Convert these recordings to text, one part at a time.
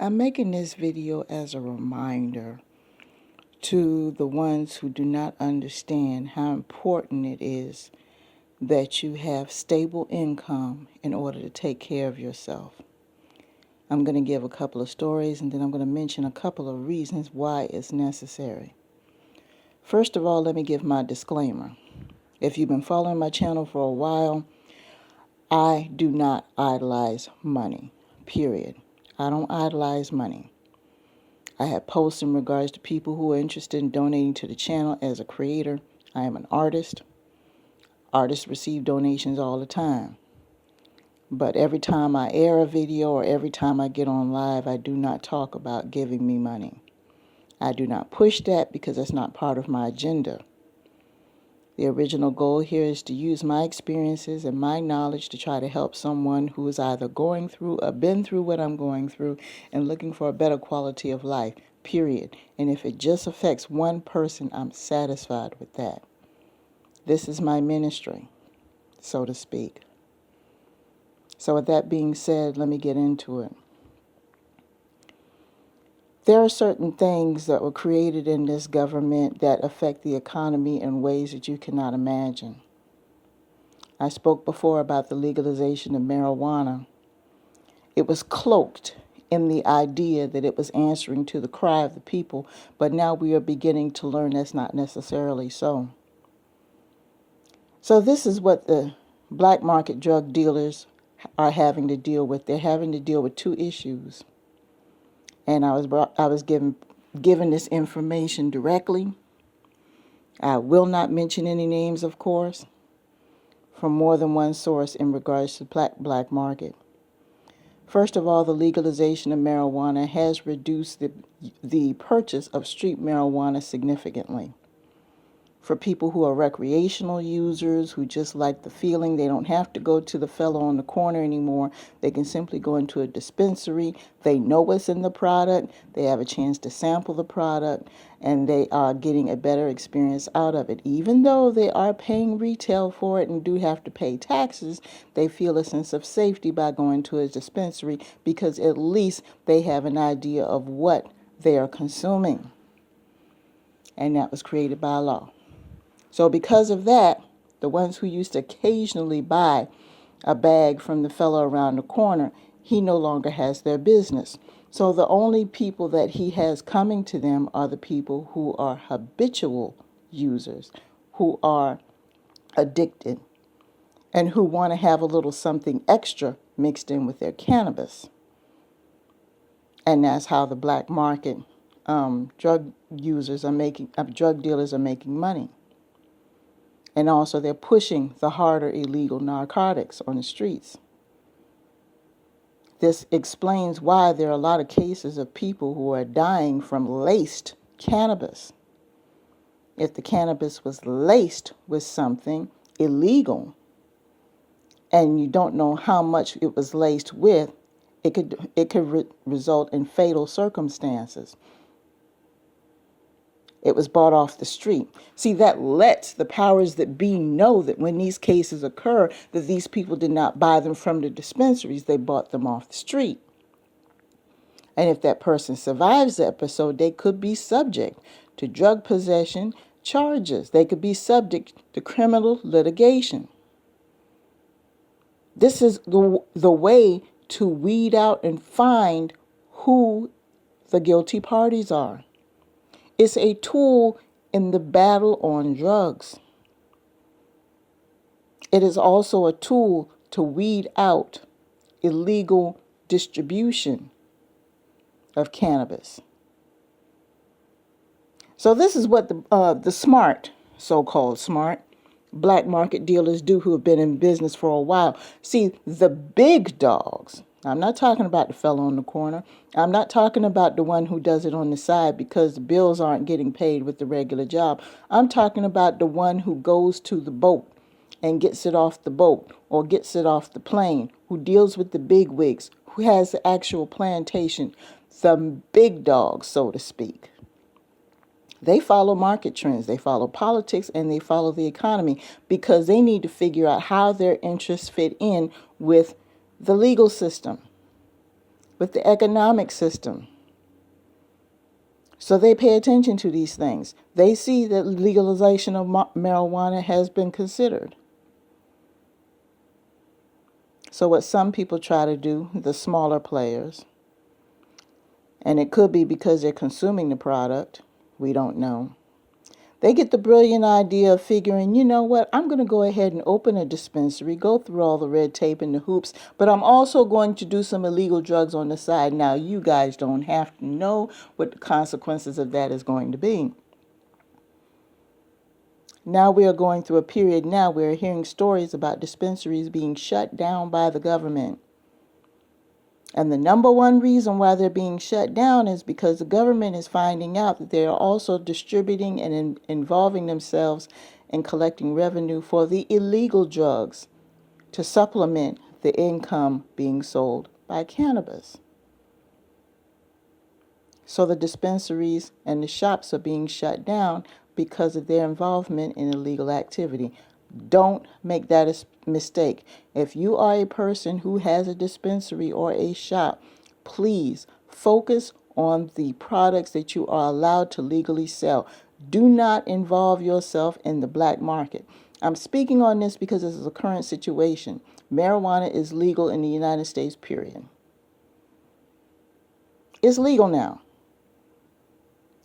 I'm making this video as a reminder to the ones who do not understand how important it is that you have stable income in order to take care of yourself. I'm going to give a couple of stories and then I'm going to mention a couple of reasons why it's necessary. First of all, let me give my disclaimer. If you've been following my channel for a while, I do not idolize money, period. I don't idolize money. I have posts in regards to people who are interested in donating to the channel as a creator. I am an artist. Artists receive donations all the time. But every time I air a video or every time I get on live, I do not talk about giving me money. I do not push that because that's not part of my agenda. The original goal here is to use my experiences and my knowledge to try to help someone who is either going through or been through what I'm going through and looking for a better quality of life, period. And if it just affects one person, I'm satisfied with that. This is my ministry, so to speak. So with that being said, let me get into it. There are certain things that were created in this government that affect the economy in ways that you cannot imagine. I spoke before about the legalization of marijuana. It was cloaked in the idea that it was answering to the cry of the people, but now we are beginning to learn that's not necessarily so. So this is what the black market drug dealers are having to deal with. They're having to deal with two issues. And I was given this information directly. I will not mention any names, of course, from more than one source in regards to black market. First of all, the legalization of marijuana has reduced the purchase of street marijuana significantly. For people who are recreational users, who just like the feeling, they don't have to go to the fellow on the corner anymore. They can simply go into a dispensary. They know what's in the product. They have a chance to sample the product, and they are getting a better experience out of it. Even though they are paying retail for it and do have to pay taxes, they feel a sense of safety by going to a dispensary because at least they have an idea of what they are consuming. And that was created by law. So because of that, the ones who used to occasionally buy a bag from the fellow around the corner, he no longer has their business. So the only people that he has coming to them are the people who are habitual users, who are addicted, and who want to have a little something extra mixed in with their cannabis. And that's how the black market drug dealers are making money. And also they're pushing the harder illegal narcotics on the streets. This explains why there are a lot of cases of people who are dying from laced cannabis. If the cannabis was laced with something illegal and you don't know how much it was laced with, it could result in fatal circumstances. It was bought off the street. See, that lets the powers that be know that when these cases occur, that these people did not buy them from the dispensaries, they bought them off the street. And if that person survives the episode, they could be subject to drug possession charges. They could be subject to criminal litigation. This is the way to weed out and find who the guilty parties are. It's a tool in the battle on drugs. It is also a tool to weed out illegal distribution of cannabis. So this is what the smart, so-called smart, black market dealers do who have been in business for a while. See, the big dogs, I'm not talking about the fellow on the corner. I'm not talking about the one who does it on the side because the bills aren't getting paid with the regular job. I'm talking about the one who goes to the boat and gets it off the boat or gets it off the plane, who deals with the big wigs, who has the actual plantation, the big dogs, so to speak. They follow market trends, they follow politics, and they follow the economy because they need to figure out how their interests fit in with the legal system, with the economic system. So they pay attention to these things. They see that legalization of marijuana has been considered. So what some people try to do, the smaller players, and it could be because they're consuming the product, we don't know. They get the brilliant idea of figuring, you know what, I'm going to go ahead and open a dispensary, go through all the red tape and the hoops, but I'm also going to do some illegal drugs on the side. Now, you guys don't have to know what the consequences of that is going to be. Now we are going through a period now where we're hearing stories about dispensaries being shut down by the government. And the number one reason why they're being shut down is because the government is finding out that they are also distributing and involving themselves in collecting revenue for the illegal drugs to supplement the income being sold by cannabis. So the dispensaries and the shops are being shut down because of their involvement in illegal activity. Don't make that a mistake. If you are a person who has a dispensary or a shop, please focus on the products that you are allowed to legally sell. Do not involve yourself in the black market. I'm speaking on this because this is a current situation. Marijuana is legal in the United States, period. It's legal now.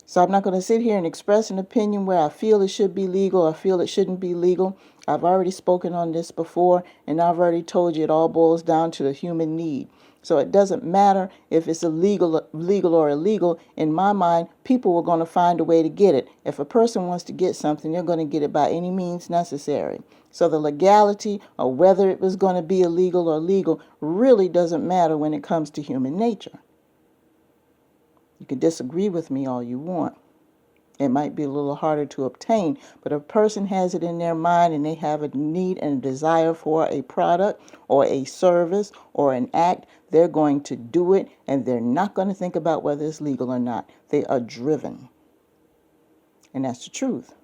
So I'm not going to sit here and express an opinion where I feel it should be legal or feel it shouldn't be legal. I've already spoken on this before, and I've already told you it all boils down to the human need. So it doesn't matter if it's legal or illegal. In my mind, people are going to find a way to get it. If a person wants to get something, they're going to get it by any means necessary. So the legality or whether it was going to be illegal or legal really doesn't matter when it comes to human nature. You can disagree with me all you want. It might be a little harder to obtain, but if a person has it in their mind and they have a need and a desire for a product or a service or an act, they're going to do it, and they're not going to think about whether it's legal or not. They are driven. And that's the truth.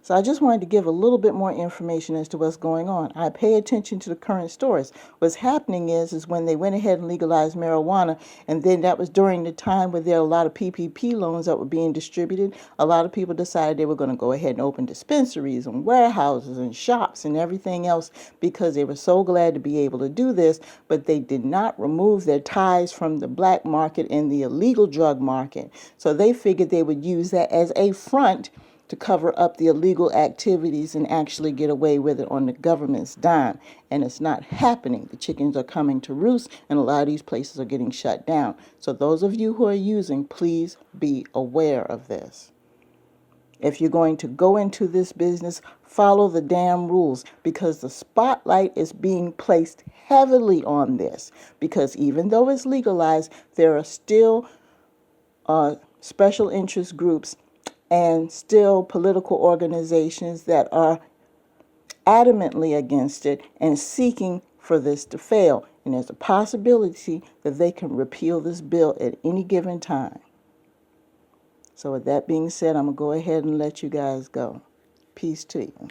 So I just wanted to give a little bit more information as to what's going on. I pay attention to the current stories. What's happening is when they went ahead and legalized marijuana, and then that was during the time where there were a lot of PPP loans that were being distributed. A lot of people decided they were going to go ahead and open dispensaries and warehouses and shops and everything else because they were so glad to be able to do this, but they did not remove their ties from the black market and the illegal drug market. So they figured they would use that as a front to cover up the illegal activities and actually get away with it on the government's dime. And it's not happening. The chickens are coming to roost, and a lot of these places are getting shut down. So those of you who are using, please be aware of this. If you're going to go into this business, follow the damn rules, because the spotlight is being placed heavily on this. Because even though it's legalized, there are still special interest groups and still political organizations that are adamantly against it and seeking for this to fail. And there's a possibility that they can repeal this bill at any given time. So with that being said, I'm going to go ahead and let you guys go. Peace to you.